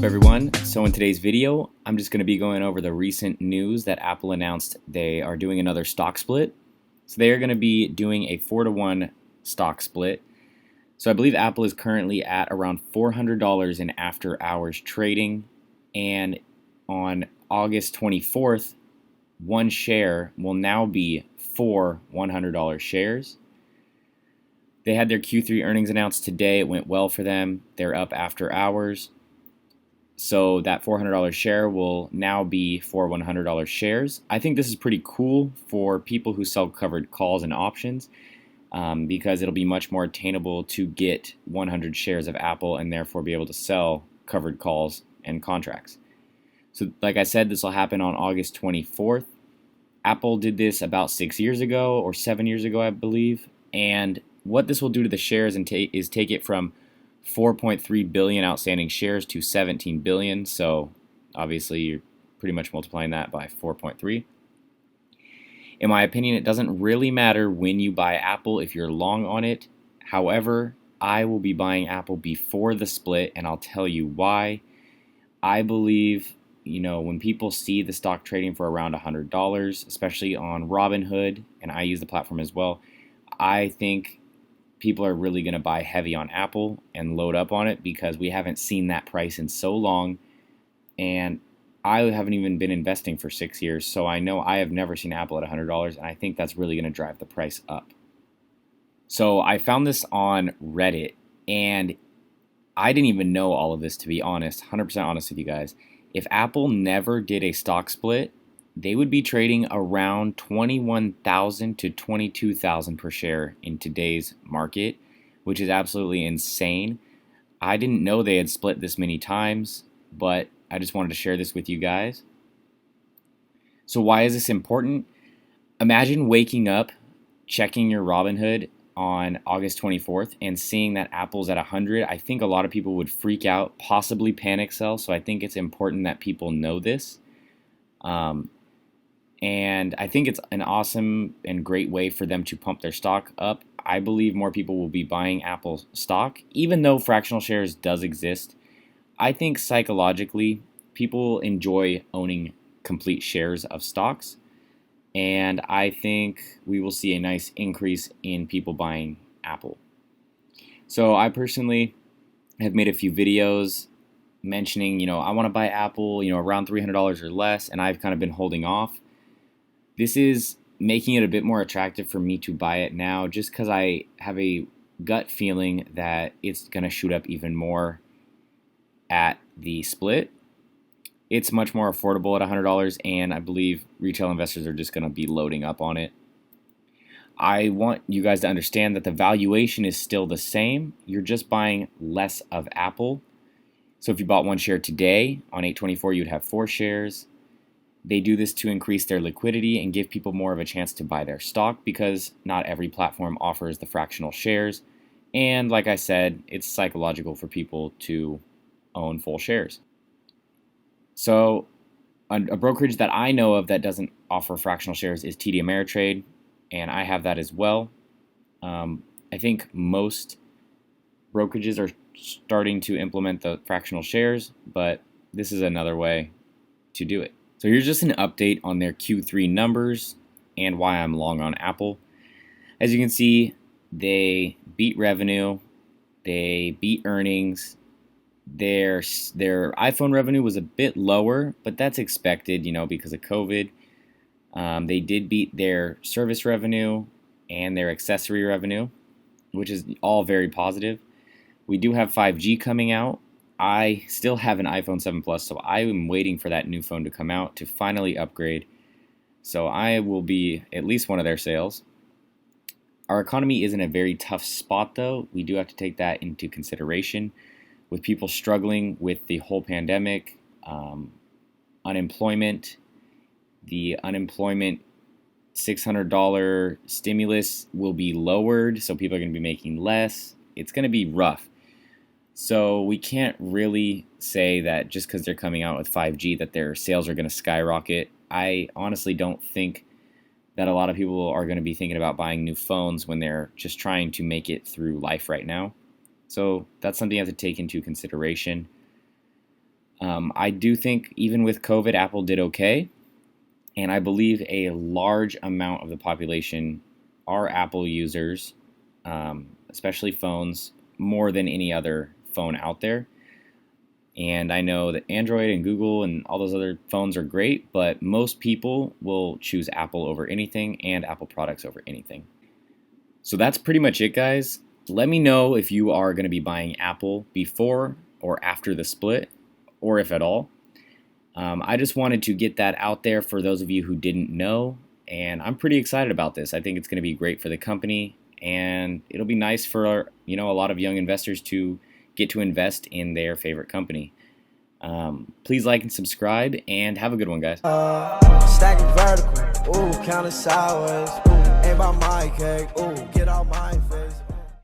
up, everyone? So in today's video, I'm just going to be going over the recent news that Apple announced they are doing another stock split. So they are going to be doing a 4-to-1 stock split. So I believe Apple is currently at around $400 in after hours trading, and on August 24th, one share will now be 4 $100 shares. They had their Q3 earnings announced today. It went well for them. They're up after hours. So that $400 share will now be 4 $100 shares. I think this is pretty cool for people who sell covered calls and options because it'll be much more attainable to get 100 shares of Apple and therefore be able to sell covered calls and contracts. So like I said, this will happen on August 24th. Apple did this about 6 years ago or 7 years ago, I believe. And what this will do to the shares is take it from 4.3 billion outstanding shares to 17 billion. So obviously you're pretty much multiplying that by 4.3. In my opinion, it doesn't really matter when you buy Apple if you're long on it. However, I will be buying Apple before the split, and I'll tell you why. I believe, when people see the stock trading for around $100, especially on Robinhood, and I use the platform as well, I think people are really going to buy heavy on Apple and load up on it because we haven't seen that price in so long, and I haven't even been investing for 6 years, so I know I have never seen Apple at $100, and I think that's really going to drive the price up. So I found this on Reddit, and I didn't even know all of this, to be honest, 100% honest with you guys. If Apple never did a stock split, they would be trading around $21,000 to $22,000 per share in today's market, which is absolutely insane. I didn't know they had split this many times, but I just wanted to share this with you guys. So why is this important? Imagine waking up, checking your Robinhood on August 24th and seeing that Apple's at 100. I think a lot of people would freak out, possibly panic sell, so I think it's important that people know this. And I think it's an awesome and great way for them to pump their stock up. I believe more people will be buying Apple stock, even though fractional shares does exist. I think psychologically, people enjoy owning complete shares of stocks, and I think we will see a nice increase in people buying Apple. So I personally have made a few videos mentioning, I want to buy Apple, around $300 or less, and I've kind of been holding off. This is making it a bit more attractive for me to buy it now just because I have a gut feeling that it's going to shoot up even more at the split. It's much more affordable at $100, and I believe retail investors are just going to be loading up on it. I want you guys to understand that the valuation is still the same. You're just buying less of Apple. So if you bought one share today on 8/24, you'd have 4 shares. They do this to increase their liquidity and give people more of a chance to buy their stock because not every platform offers the fractional shares. And like I said, it's psychological for people to own full shares. So a brokerage that I know of that doesn't offer fractional shares is TD Ameritrade, and I have that as well. I think most brokerages are starting to implement the fractional shares, but this is another way to do it. So here's just an update on their Q3 numbers and why I'm long on Apple. As you can see, they beat revenue, they beat earnings. Their iPhone revenue was a bit lower, but that's expected, because of COVID. They did beat their service revenue and their accessory revenue, which is all very positive. We do have 5G coming out. I still have an iPhone 7 Plus, so I am waiting for that new phone to come out to finally upgrade. So I will be at least one of their sales. Our economy is in a very tough spot, though. We do have to take that into consideration. With people struggling with the whole pandemic, unemployment, the unemployment $600 stimulus will be lowered, so people are going to be making less. It's going to be rough. So we can't really say that just because they're coming out with 5G that their sales are going to skyrocket. I honestly don't think that a lot of people are going to be thinking about buying new phones when they're just trying to make it through life right now. So that's something you have to take into consideration. I do think even with COVID, Apple did okay, and I believe a large amount of the population are Apple users, especially phones, more than any other phone out there. And I know that Android and Google and all those other phones are great, but most people will choose Apple over anything and Apple products over anything. So that's pretty much it, guys. Let me know if you are going to be buying Apple before or after the split, or if at all. I just wanted to get that out there for those of you who didn't know, and I'm pretty excited about this. I think it's going to be great for the company, and it'll be nice for a lot of young investors to get to invest in their favorite company. Please like and subscribe, and have a good one, guys. Stacking vertical, ooh, counting sideways, ooh, ain't by my cake, ooh, get out my